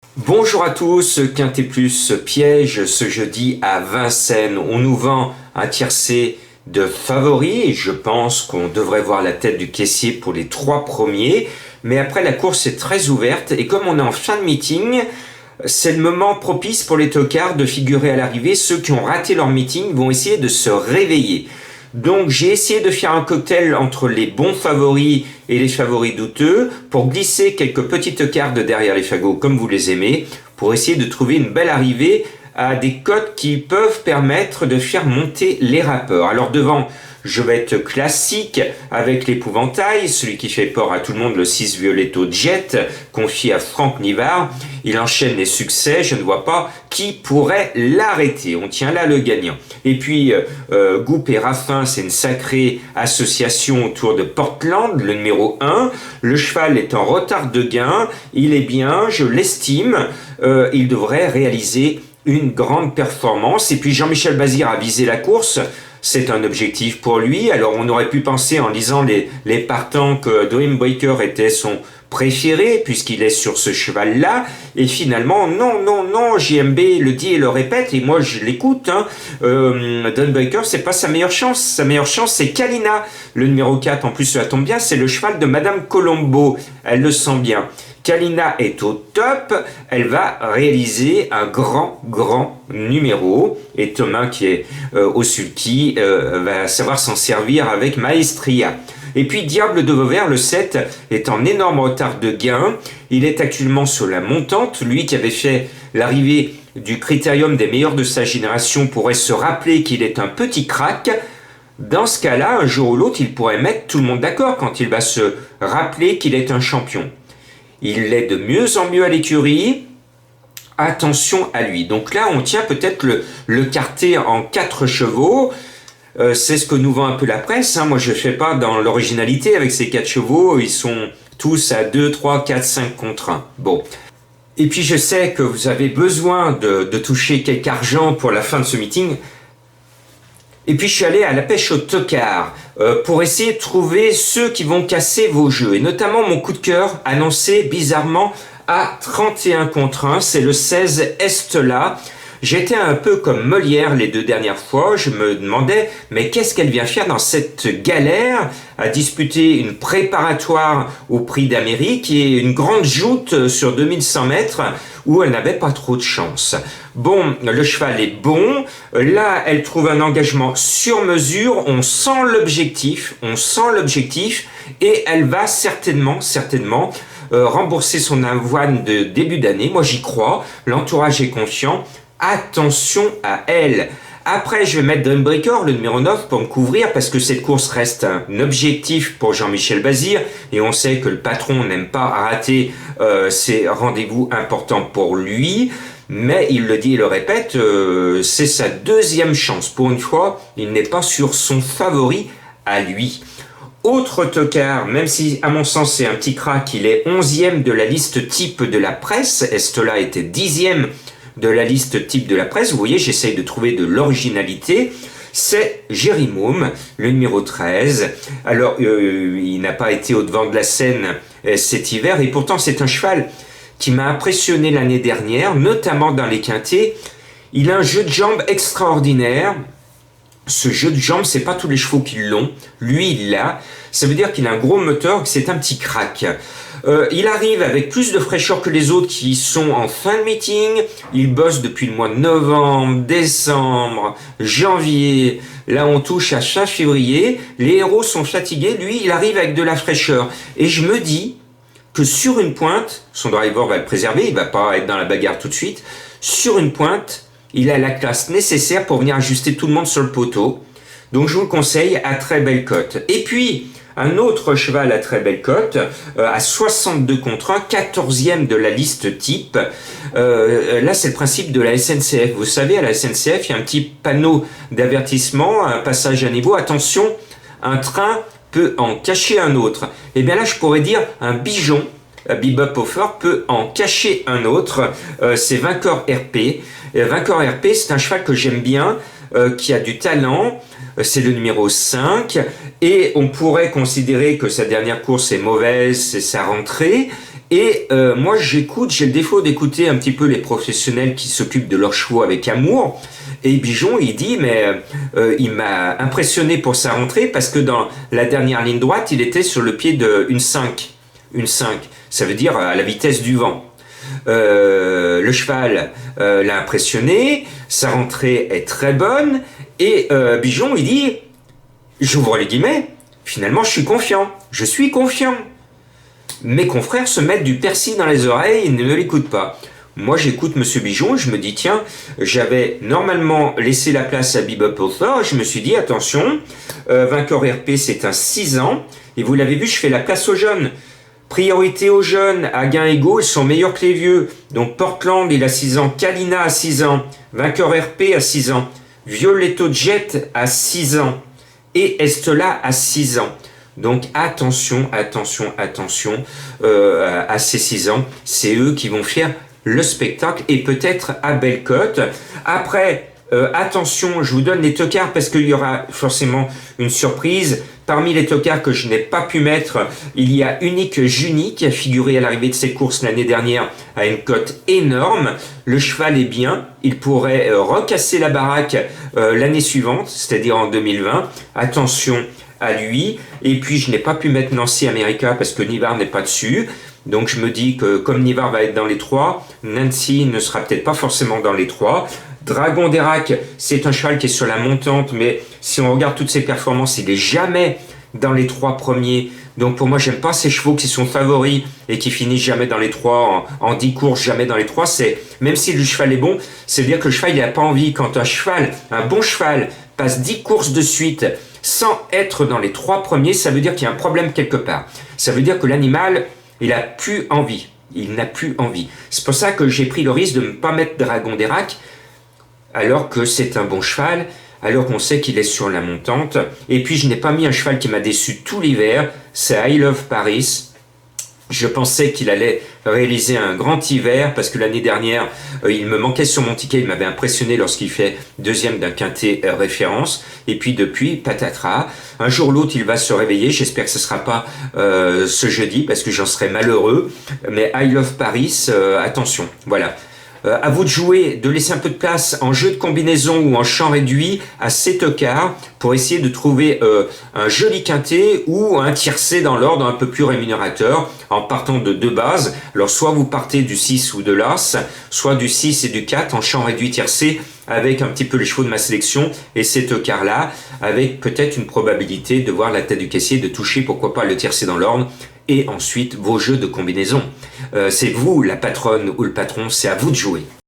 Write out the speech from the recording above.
Bonjour à tous, Quintet Plus piège ce jeudi à Vincennes. On nous vend un tiercé de favoris et je pense qu'on devrait voir la tête du caissier pour les trois premiers. Mais après la course est très ouverte et comme on est en fin de meeting, c'est le moment propice pour les tocards de figurer à l'arrivée. Ceux qui ont raté leur meeting vont essayer de se réveiller. Donc j'ai essayé de faire un cocktail entre les bons favoris et les favoris douteux pour glisser quelques petites cartes derrière les fagots comme vous les aimez pour essayer de trouver une belle arrivée à des cotes qui peuvent permettre de faire monter les rappeurs. Alors devant, je vais être classique avec l'épouvantail, celui qui fait peur à tout le monde, le 6 Violetto Jet, confié à Franck Nivard. Il enchaîne les succès, je ne vois pas qui pourrait l'arrêter. On tient là le gagnant. Et puis, Goup et Raffin, c'est une sacrée association autour de Portland, le numéro 1. Le cheval est en retard de gain, il est bien, je l'estime. Il devrait réaliser une grande performance. Et puis Jean-Michel Bazir a visé la course. C'est un objectif pour lui. Alors on aurait pu penser en lisant les partants que Dreambreaker était son préféré puisqu'il est sur ce cheval-là. Et finalement, non, JMB le dit et le répète et moi je l'écoute. Dreambreaker, c'est pas sa meilleure chance. Sa meilleure chance, c'est Kalina. Le numéro 4, en plus ça tombe bien, c'est le cheval de Madame Colombo. Elle le sent bien. Kalina est au top, elle va réaliser un grand numéro et Thomas qui est au sulky va savoir s'en servir avec maestria. Et puis Diable de Vauvert, le 7, est en énorme retard de gain. Il est actuellement sur la montante. Lui qui avait fait l'arrivée du critérium des meilleurs de sa génération pourrait se rappeler qu'il est un petit crack. Dans ce cas-là, un jour ou l'autre, il pourrait mettre tout le monde d'accord quand il va se rappeler qu'il est un champion. Il l'est de mieux en mieux à l'écurie. Attention à lui. Donc là, on tient peut-être le quartet en 4 chevaux. C'est ce que nous vend un peu la presse. Moi, je ne fais pas dans l'originalité avec ces 4 chevaux. Ils sont tous à 2, 3, 4, 5 contre 1. Bon. Et puis, je sais que vous avez besoin de toucher quelque argent pour la fin de ce meeting. Et puis je suis allé à la pêche au tocard pour essayer de trouver ceux qui vont casser vos jeux. Et notamment mon coup de cœur annoncé bizarrement à 31 contre 1, c'est le 16 Estela. J'étais un peu comme Molière les 2 dernières fois, je me demandais mais qu'est-ce qu'elle vient faire dans cette galère à disputer une préparatoire au Prix d'Amérique et une grande joute sur 2100 mètres où elle n'avait pas trop de chance. Bon, le cheval est bon, là elle trouve un engagement sur mesure, on sent l'objectif et elle va certainement rembourser son avoine de début d'année. Moi j'y crois, l'entourage est confiant. Attention à elle. Après, je vais mettre Dreambreaker, le numéro 9, pour me couvrir, parce que cette course reste un objectif pour Jean-Michel Bazir, et on sait que le patron n'aime pas rater ces rendez-vous importants pour lui, mais il le dit et le répète, c'est sa deuxième chance. Pour une fois, il n'est pas sur son favori à lui. Autre tocard, même si à mon sens c'est un petit crack, il est 11e de la liste type de la presse, Estola était 10e de la liste type de la presse. Vous voyez, j'essaye de trouver de l'originalité. C'est Jérimôme, le numéro 13. Alors, il n'a pas été au devant de la scène cet hiver, et pourtant c'est un cheval qui m'a impressionné l'année dernière, notamment dans les quintets. Il a un jeu de jambes extraordinaire. Ce jeu de jambes, c'est pas tous les chevaux qui l'ont. Lui, il l'a. Ça veut dire qu'il a un gros moteur, que c'est un petit crack. Il arrive avec plus de fraîcheur que les autres qui sont en fin de meeting. Il bosse depuis le mois de novembre, décembre, janvier. Là, on touche à fin février. Les héros sont fatigués. Lui, il arrive avec de la fraîcheur. Et je me dis que sur une pointe, son driver va le préserver. Il va pas être dans la bagarre tout de suite. Sur une pointe, il a la classe nécessaire pour venir ajuster tout le monde sur le poteau. Donc, je vous le conseille à très belle cote. Et puis, un autre cheval à très belle cote, à 62 contre 1, 14e de la liste type. Là, c'est le principe de la SNCF. Vous savez, à la SNCF, il y a un petit panneau d'avertissement, un passage à niveau. Attention, un train peut en cacher un autre. Et bien là, je pourrais dire un bijon, Bebop Offer, peut en cacher un autre. C'est Vainqueur RP. Vainqueur RP, c'est un cheval que j'aime bien, qui a du talent. C'est le numéro 5 et on pourrait considérer que sa dernière course est mauvaise, c'est sa rentrée Et moi j'écoute, j'ai le défaut d'écouter un petit peu les professionnels qui s'occupent de leurs chevaux avec amour. Et Bijon, il dit, mais il m'a impressionné pour sa rentrée parce que dans la dernière ligne droite, il était sur le pied de une 5. Une 5, ça veut dire à la vitesse du vent. Le cheval l'a impressionné, sa rentrée est très bonne, et Bijon, il dit, j'ouvre les guillemets, finalement je suis confiant. Mes confrères se mettent du persil dans les oreilles et ne l'écoutent pas. Moi, j'écoute Monsieur Bijon et je me dis, tiens, j'avais normalement laissé la place à Bebop Author et je me suis dit, attention, vainqueur RP, c'est un 6 ans. Et vous l'avez vu, je fais la place aux jeunes. Priorité aux jeunes, à gains égaux, ils sont meilleurs que les vieux. Donc Portland, il a 6 ans. Kalina a 6 ans. Vainqueur RP à 6 ans. Violetto Jet à 6 ans. Et Estella à 6 ans. Donc attention à ces 6 ans. C'est eux qui vont faire le spectacle et peut-être à belle cote. Après, attention, je vous donne les tocards parce qu'il y aura forcément une surprise. Parmi les tocards que je n'ai pas pu mettre, il y a Unique Juni qui a figuré à l'arrivée de cette course l'année dernière à une cote énorme. Le cheval est bien, il pourrait recasser la baraque l'année suivante, c'est-à-dire en 2020. Attention à lui. Et puis je n'ai pas pu mettre Nancy America parce que Nivard n'est pas dessus. Donc je me dis que comme Nivard va être dans les 3, Nancy ne sera peut-être pas forcément dans les 3. Dragon d'Erac, c'est un cheval qui est sur la montante, mais si on regarde toutes ses performances, il n'est jamais dans les 3 premiers. Donc pour moi, j'aime pas ces chevaux qui sont favoris et qui finissent jamais dans les 3, en 10 courses, jamais dans les 3. C'est, même si le cheval est bon, c'est-à-dire que le cheval, il n'a pas envie. Quand un bon cheval, passe 10 courses de suite sans être dans les 3 premiers, ça veut dire qu'il y a un problème quelque part. Ça veut dire que l'animal, il a plus envie. Il n'a plus envie. C'est pour ça que j'ai pris le risque de ne pas mettre Dragon d'Erac, alors que c'est un bon cheval, alors qu'on sait qu'il est sur la montante. Et puis je n'ai pas mis un cheval qui m'a déçu tout l'hiver, c'est I Love Paris. Je pensais qu'il allait réaliser un grand hiver parce que l'année dernière, il me manquait sur mon ticket, il m'avait impressionné lorsqu'il fait deuxième d'un quintet référence. Et puis depuis, patatras, un jour ou l'autre, il va se réveiller. J'espère que ce ne sera pas ce jeudi parce que j'en serais malheureux. Mais I Love Paris, attention, voilà. À vous de jouer, de laisser un peu de place en jeu de combinaison ou en champ réduit à 7 tocards pour essayer de trouver un joli quintet ou un tiercé dans l'ordre un peu plus rémunérateur en partant de 2 bases. Alors soit vous partez du 6 ou de l'As, soit du 6 et du 4 en champ réduit tiercé avec un petit peu les chevaux de ma sélection et ces tocards là avec peut-être une probabilité de voir la tête du caissier, de toucher pourquoi pas le tiercé dans l'ordre. Et ensuite, vos jeux de combinaison. C'est vous, la patronne ou le patron, c'est à vous de jouer.